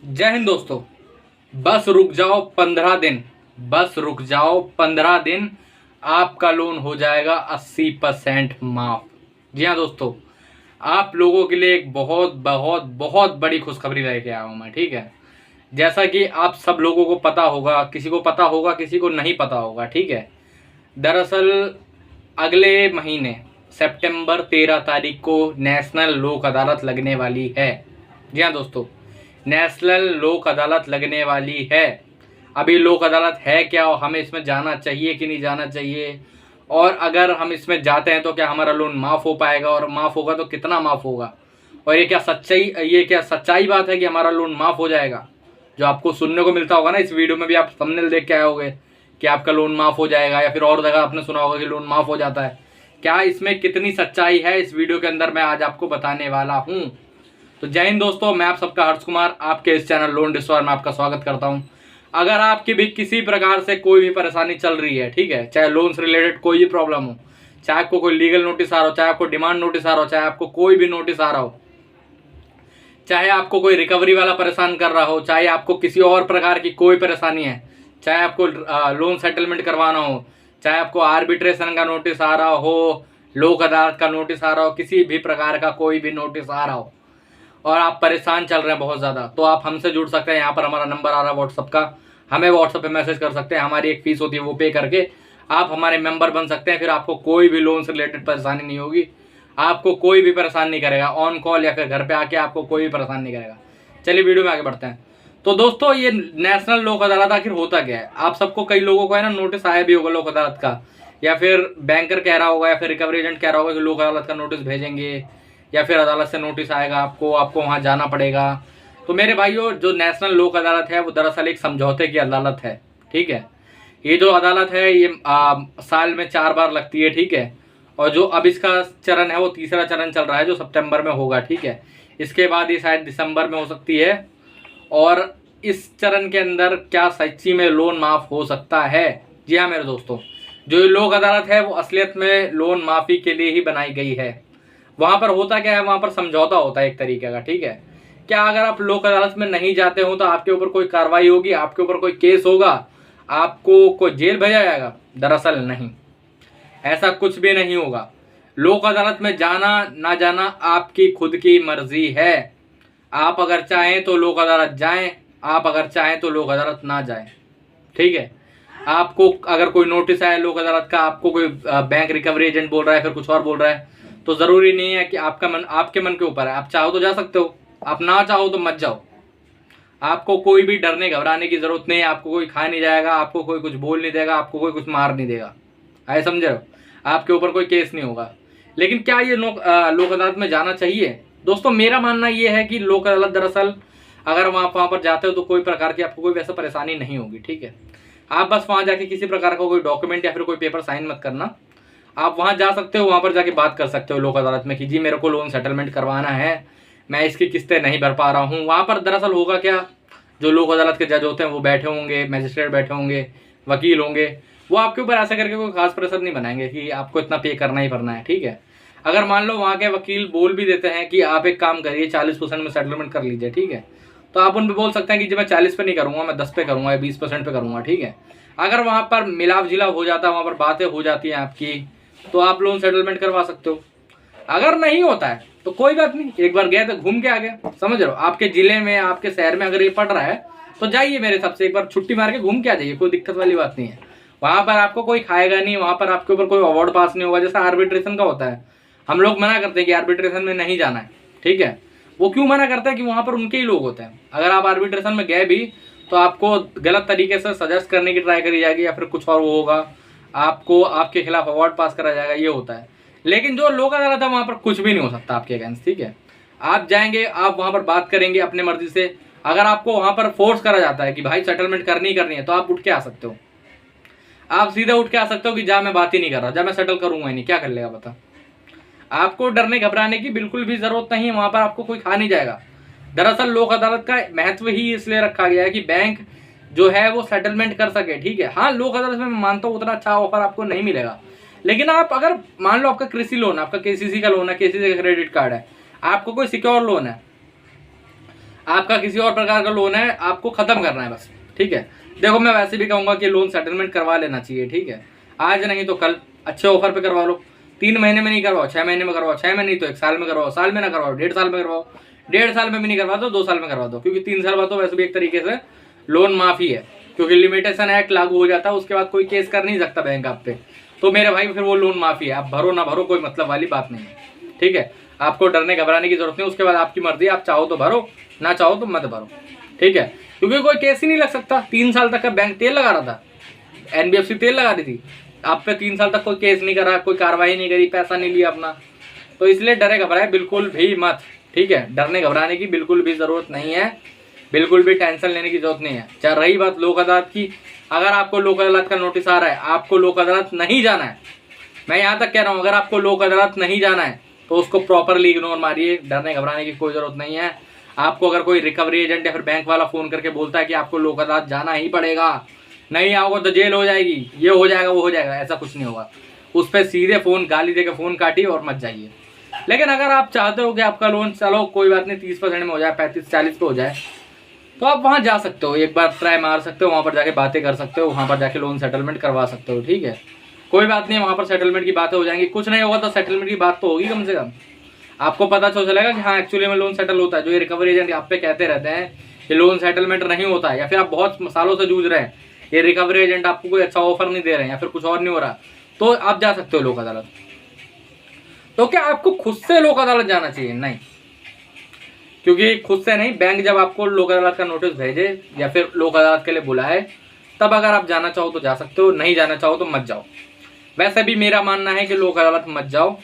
जय हिंद दोस्तों। बस रुक जाओ 15 दिन। बस रुक जाओ 15 दिन। आपका लोन हो जाएगा 80% माफ। जी हाँ दोस्तों, आप लोगों के लिए एक बहुत बहुत बहुत बड़ी खुशखबरी लेके आया हूँ मैं। ठीक है, जैसा कि आप सब लोगों को पता होगा, किसी को पता होगा किसी को नहीं पता होगा। ठीक है, दरअसल अगले महीने सितंबर 13 तारीख को नेशनल लोक अदालत लगने वाली है। जी हाँ दोस्तों, नेशनल लोक अदालत लगने वाली है। अभी लोक अदालत है क्या और हमें इसमें जाना चाहिए कि नहीं जाना चाहिए, और अगर हम इसमें जाते हैं तो क्या हमारा लोन माफ़ हो पाएगा, और माफ़ होगा तो कितना माफ़ होगा, और ये क्या सच्चाई बात है कि हमारा लोन माफ़ हो जाएगा। जो आपको सुनने को मिलता होगा ना इस वीडियो में भी, आप थंबनेल देख के आए होगे कि आपका लोन माफ़ हो जाएगा, या फिर और जगह आपने सुना होगा कि लोन माफ़ हो जाता है। क्या इसमें कितनी सच्चाई है, इस वीडियो के अंदर मैं आज आपको बताने वाला हूँ। तो जय हिंद दोस्तों, मैं आप सबका हर्ष कुमार आपके इस चैनल लोन डिस्कवर में आपका स्वागत करता हूं। अगर आपकी भी किसी प्रकार से कोई भी परेशानी चल रही है, ठीक है, चाहे लोन से रिलेटेड कोई भी प्रॉब्लम हो, चाहे आपको कोई लीगल नोटिस आ रहा हो, चाहे आपको डिमांड नोटिस आ रहा हो, चाहे आपको कोई भी नोटिस आ रहा हो, चाहे आपको कोई रिकवरी वाला परेशान कर रहा हो, चाहे आपको किसी और प्रकार की कोई परेशानी है, चाहे आपको लोन सेटलमेंट करवाना हो, चाहे आपको आर्बिट्रेशन का नोटिस आ रहा हो, लोक अदालत का नोटिस आ रहा हो, किसी भी प्रकार का कोई भी नोटिस आ रहा हो और आप परेशान चल रहे हैं बहुत ज़्यादा, तो आप हमसे जुड़ सकते हैं। यहाँ पर हमारा नंबर आ रहा है व्हाट्सअप का, हमें व्हाट्सअप पे मैसेज कर सकते हैं। हमारी एक फ़ीस होती है, वो पे करके आप हमारे मेंबर बन सकते हैं। फिर आपको कोई भी लोन से रिलेटेड परेशानी नहीं होगी, आपको कोई भी परेशान नहीं करेगा। ऑन कॉल या फिर घर पे आके आपको कोई भी परेशान नहीं करेगा। चलिए वीडियो में आगे बढ़ते हैं। तो दोस्तों, ये नेशनल लोक अदालत आखिर होता क्या है? आप सबको, कई लोगों को है ना नोटिस आया भी होगा लोक अदालत का, या फिर बैंकर कह रहा होगा या फिर रिकवरी एजेंट कह रहा होगा कि लोक अदालत का नोटिस भेजेंगे, या फिर अदालत से नोटिस आएगा, आपको वहाँ जाना पड़ेगा। तो मेरे भाइयों, जो नेशनल लोक अदालत है वो दरअसल एक समझौते की अदालत है। ठीक है, ये जो अदालत है ये साल में 4 बार लगती है। ठीक है, और जो अब इसका चरण है वो तीसरा चरण चल रहा है, जो सितंबर में होगा। ठीक है, इसके बाद ये शायद दिसंबर में हो सकती है। और इस चरण के अंदर क्या सच्ची में लोन माफ़ हो सकता है? जी हाँ मेरे दोस्तों, जो ये लोक अदालत है वो असलियत में लोन माफ़ी के लिए ही बनाई गई है। वहाँ पर होता क्या है, वहाँ पर समझौता होता है एक तरीके का। ठीक है, क्या अगर आप लोक अदालत में नहीं जाते हो तो आपके ऊपर कोई कार्रवाई होगी, आपके ऊपर कोई केस होगा, आपको कोई जेल भेजा जाएगा? दरअसल नहीं, ऐसा कुछ भी नहीं होगा। लोक अदालत में जाना ना जाना आपकी खुद की मर्जी है। आप अगर चाहें तो लोक अदालत जाएं, आप अगर चाहें तो लोक अदालत ना जाएं। ठीक है, आपको अगर कोई नोटिस आया लोक अदालत का, आपको कोई बैंक रिकवरी एजेंट बोल रहा है, फिर कुछ और बोल रहा है, तो ज़रूरी नहीं है कि आपके मन के ऊपर है। आप चाहो तो जा सकते हो, आप ना चाहो तो मत जाओ। आपको कोई भी डरने घबराने की ज़रूरत नहीं है। आपको कोई खा नहीं जाएगा, आपको कोई कुछ बोल नहीं देगा, आपको कोई कुछ मार नहीं देगा। आए समझ रहे हो? आपके ऊपर कोई केस नहीं होगा। लेकिन क्या ये लोक अदालत में जाना चाहिए? दोस्तों, मेरा मानना ये है कि लोक अदालत दरअसल अगर वहाँ पर जाते हो तो कोई प्रकार की आपको कोई वैसा परेशानी नहीं होगी। ठीक है, आप बस वहाँ जाके किसी प्रकार का कोई डॉक्यूमेंट या फिर कोई पेपर साइन मत करना। आप वहाँ जा सकते हो, वहाँ पर जाके बात कर सकते हो लोक अदालत में कि जी मेरे को लोन सेटलमेंट करवाना है, मैं इसकी किस्तें नहीं भर पा रहा हूँ। वहाँ पर दरअसल होगा क्या, जो लोक अदालत के जज होते हैं वो बैठे होंगे, मजिस्ट्रेट बैठे होंगे, वकील होंगे, वो आपके ऊपर ऐसा करके कोई खास प्रेशर नहीं बनाएंगे कि आपको इतना पे करना ही करना है। ठीक है, अगर मान लो वहाँ के वकील बोल भी देते हैं कि आप एक काम करिए 40% में सेटलमेंट कर लीजिए, ठीक है, तो आप उन पर बोल सकते हैं कि जी मैं 40 पे नहीं करूँगा, मैं 10 पे करूँगा या 20% पे करूँगा। ठीक है, अगर वहाँ पर मिलाव जिलाव हो जाता है, वहाँ पर बातें हो जाती हैं आपकी, तो आप लोन सेटलमेंट करवा सकते हो। अगर नहीं होता है तो कोई बात नहीं, एक बार गए तो घूम के आ गया। समझ रहे हो? आपके जिले में, आपके शहर में अगर ये पड़ रहा है तो जाइए, मेरे हिसाब से एक बार छुट्टी मार के घूम के आ जाइए, कोई दिक्कत वाली बात नहीं है। वहाँ पर आपको कोई खाएगा नहीं, वहाँ पर आपके ऊपर कोई अवार्ड पास नहीं होगा, जैसा आर्बिट्रेशन का होता है। हम लोग मना करते हैं कि आर्बिट्रेशन में नहीं जाना है। ठीक है, वो क्यों मना करता है कि वहाँ पर उनके ही लोग होते हैं। अगर आप आर्बिट्रेशन में गए भी तो आपको गलत तरीके से सजेस्ट करने की ट्राई करी जाएगी, या फिर कुछ और वो होगा, आपको आपके खिलाफ अवार्ड पास करा जाएगा, ये होता है। लेकिन जो लोक अदालत है वहाँ पर कुछ भी नहीं हो सकता आपके अगेंस्ट। ठीक है, आप जाएंगे, आप वहाँ पर बात करेंगे अपने मर्जी से। अगर आपको वहाँ पर फोर्स करा जाता है कि भाई सेटलमेंट करनी ही करनी है, तो आप उठ के आ सकते हो। आप सीधा उठ के आ सकते हो कि जा मैं बात ही नहीं कर रहा, जा मैं सेटल करूंगा ही नहीं। क्या कर लेगा बता? आपको डरने घबराने की बिल्कुल भी जरूरत नहीं है, वहां पर आपको कोई खा नहीं जाएगा। दरअसल लोक अदालत का महत्व ही इसलिए रखा गया है कि बैंक जो है वो सेटलमेंट कर सके। ठीक है, हाँ लोक अदालत में मैं मानता हूँ उतना अच्छा ऑफर आपको नहीं मिलेगा, लेकिन आप अगर मान लो आपका कृषि लोन, आपका केसीसी का लोन है, केसीसी का क्रेडिट कार्ड है, आपको कोई सिक्योर लोन है, आपका किसी और प्रकार का लोन है, आपको ख़त्म करना है बस, ठीक है। देखो मैं वैसे भी कहूँगा कि लोन सेटलमेंट करवा लेना चाहिए, ठीक है। आज नहीं तो कल अच्छे ऑफर पे करवा लो। 3 महीने में नहीं करवाओ, 6 महीने में करवाओ, 6 में नहीं तो 1 साल में करवाओ, साल में ना करवाओ 1.5 साल में करवाओ, 1.5 साल में भी नहीं करवा दो 2 साल में करवा दो, क्योंकि 3 साल बाद तो वैसे भी एक तरीके से लोन माफ़ी है, क्योंकि लिमिटेशन एक्ट लागू हो जाता है, उसके बाद कोई केस कर नहीं सकता बैंक आप पे। तो मेरे भाई फिर वो लोन माफ़ी है, आप भरो ना भरो कोई मतलब वाली बात नहीं है, ठीक है। आपको डरने घबराने की जरूरत नहीं, उसके बाद आपकी मर्जी, आप चाहो तो भरो, ना चाहो तो मत भरो, ठीक है। क्योंकि कोई केस ही नहीं लग सकता। 3 साल तक का बैंक तेल लगा रहा था, NBFC तेल लगा रही थी, आप पे 3 साल तक कोई केस नहीं करा, कोई कार्रवाई नहीं करी, पैसा नहीं लिया अपना। तो इसलिए डरे घबराए बिल्कुल भी मत, ठीक है। डरने घबराने की बिल्कुल भी ज़रूरत नहीं है, बिल्कुल भी टेंशन लेने की जरूरत नहीं है। चाहे रही बात लोक अदालत की, अगर आपको लोक अदालत का नोटिस आ रहा है, आपको लोक अदालत नहीं जाना है, मैं यहाँ तक कह रहा हूँ, अगर आपको लोक अदालत नहीं जाना है तो उसको प्रॉपरली इग्नोर मारिए, डरने घबराने की कोई ज़रूरत नहीं है। आपको अगर कोई रिकवरी एजेंट या फिर बैंक वाला फ़ोन करके बोलता है कि आपको लोक अदालत जाना ही पड़ेगा, नहीं आओगे तो जेल हो जाएगी, ये हो जाएगा वो हो जाएगा, ऐसा कुछ नहीं होगा। उस पर सीधे फ़ोन गाली दे के फ़ोन काटिए और मत जाइए। लेकिन अगर आप चाहते हो कि आपका लोन चलो कोई बात नहीं 30% में हो जाए, 35-40 पे हो जाए, तो आप वहाँ जा सकते हो, एक बार ट्राई मार सकते हो, वहाँ पर जाके बातें कर सकते हो, वहाँ पर जाके लोन सेटलमेंट करवा सकते हो, ठीक है। कोई बात नहीं, वहाँ पर सेटलमेंट की बातें हो जाएंगी, कुछ नहीं होगा तो सेटलमेंट की बात तो होगी कम से कम। आपको पता चलेगा कि हाँ एक्चुअली में लोन सेटल होता है। जो ये रिकवरी एजेंट आप पे कहते रहते हैं कि लोन सेटलमेंट नहीं होता है, या फिर आप बहुत सालों से जूझ रहे हैं, ये रिकवरी एजेंट आपको कोई अच्छा ऑफर नहीं दे रहे हैं, या फिर कुछ और नहीं हो रहा, तो आप जा सकते हो लोक अदालत। तो क्या आपको खुद से लोक अदालत जाना चाहिए? नहीं, क्योंकि खुद से नहीं, बैंक जब आपको लोक अदालत का नोटिस भेजे या फिर लोक अदालत के लिए बुलाए, तब अगर आप जाना चाहो तो जा सकते हो, नहीं जाना चाहो तो मत जाओ। वैसे भी मेरा मानना है कि लोक अदालत मत जाओ।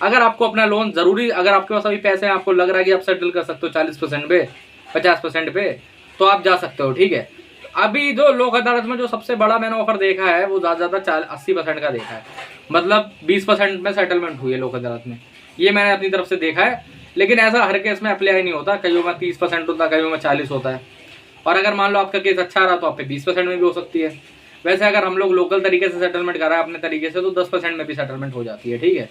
अगर आपको अपना लोन ज़रूरी, अगर आपके पास अभी पैसे हैं, आपको लग रहा है कि आप सेटल कर सकते हो 40% पे, 50% पे, तो आप जा सकते हो, ठीक है। अभी जो लोक अदालत में जो सबसे बड़ा मैंने ऑफर देखा है वो ज़्यादा 80% का देखा है, मतलब 20% में सेटलमेंट हुई है लोक अदालत में, ये मैंने अपनी तरफ से देखा है। लेकिन ऐसा हर केस में अप्लाई नहीं होता, कईयों में 30% होता है, कईयों में 40 होता है। और अगर मान लो आपका केस अच्छा रहा तो आप पे 20% में भी हो सकती है। वैसे अगर हम लोग लोकल तरीके से सेटलमेंट करा है अपने तरीके से, तो 10% में भी सेटलमेंट हो जाती है, ठीक है।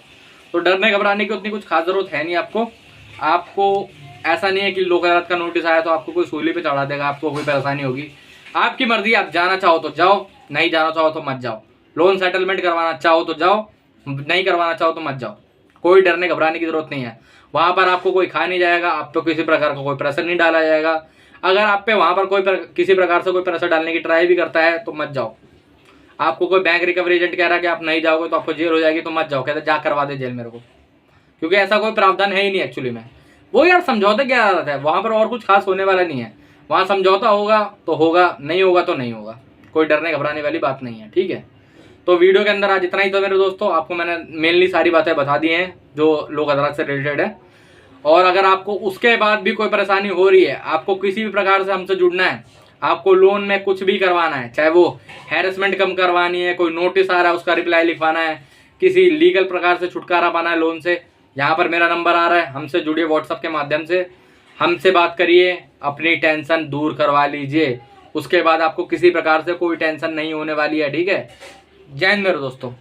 तो डरने घबराने की उतनी कुछ खास जरूरत है नहीं आपको ऐसा नहीं है कि लोक अदालत का नोटिस आया तो आपको कोई सूली पे चढ़ा देगा, आपको कोई परेशानी होगी। आपकी मर्जी, आप जाना चाहो तो जाओ, नहीं जाना चाहो तो मत जाओ। लोन सेटलमेंट करवाना चाहो तो जाओ, नहीं करवाना चाहो तो मत जाओ। कोई डरने घबराने की जरूरत नहीं है। वहाँ पर आपको कोई खा नहीं जाएगा, आप पे किसी प्रकार का कोई प्रेशर नहीं डाला जाएगा। अगर आप पे वहाँ पर किसी प्रकार से कोई प्रेशर डालने की ट्राई भी करता है तो मत जाओ। आपको कोई बैंक रिकवरी एजेंट कह रहा है कि आप नहीं जाओगे तो आपको जेल हो जाएगी, तो मत जाओ, कहते जा करवा दे जेल मेरे को, क्योंकि ऐसा कोई प्रावधान है ही नहीं एक्चुअली में। वो यार समझौते की आदत है, वहाँ पर और कुछ खास होने वाला नहीं है। वहाँ समझौता होगा तो होगा, नहीं होगा तो नहीं होगा, कोई डरने घबराने वाली बात नहीं है, ठीक है। तो वीडियो के अंदर आज इतना ही था मेरे दोस्तों। आपको मैंने मेनली सारी बातें बता दी हैं जो लोक अदालत से रिलेटेड है। और अगर आपको उसके बाद भी कोई परेशानी हो रही है, आपको किसी भी प्रकार से हमसे जुड़ना है, आपको लोन में कुछ भी करवाना है, चाहे वो हैरेसमेंट कम करवानी है, कोई नोटिस आ रहा है उसका रिप्लाई लिखवाना है, किसी लीगल प्रकार से छुटकारा पाना है लोन से, यहाँ पर मेरा नंबर आ रहा है, हमसे जुड़िए व्हाट्सएप के माध्यम से, हमसे बात करिए, अपनी टेंशन दूर करवा लीजिए। उसके बाद आपको किसी प्रकार से कोई टेंशन नहीं होने वाली है, ठीक है। जय हिंद मेरे दोस्तों।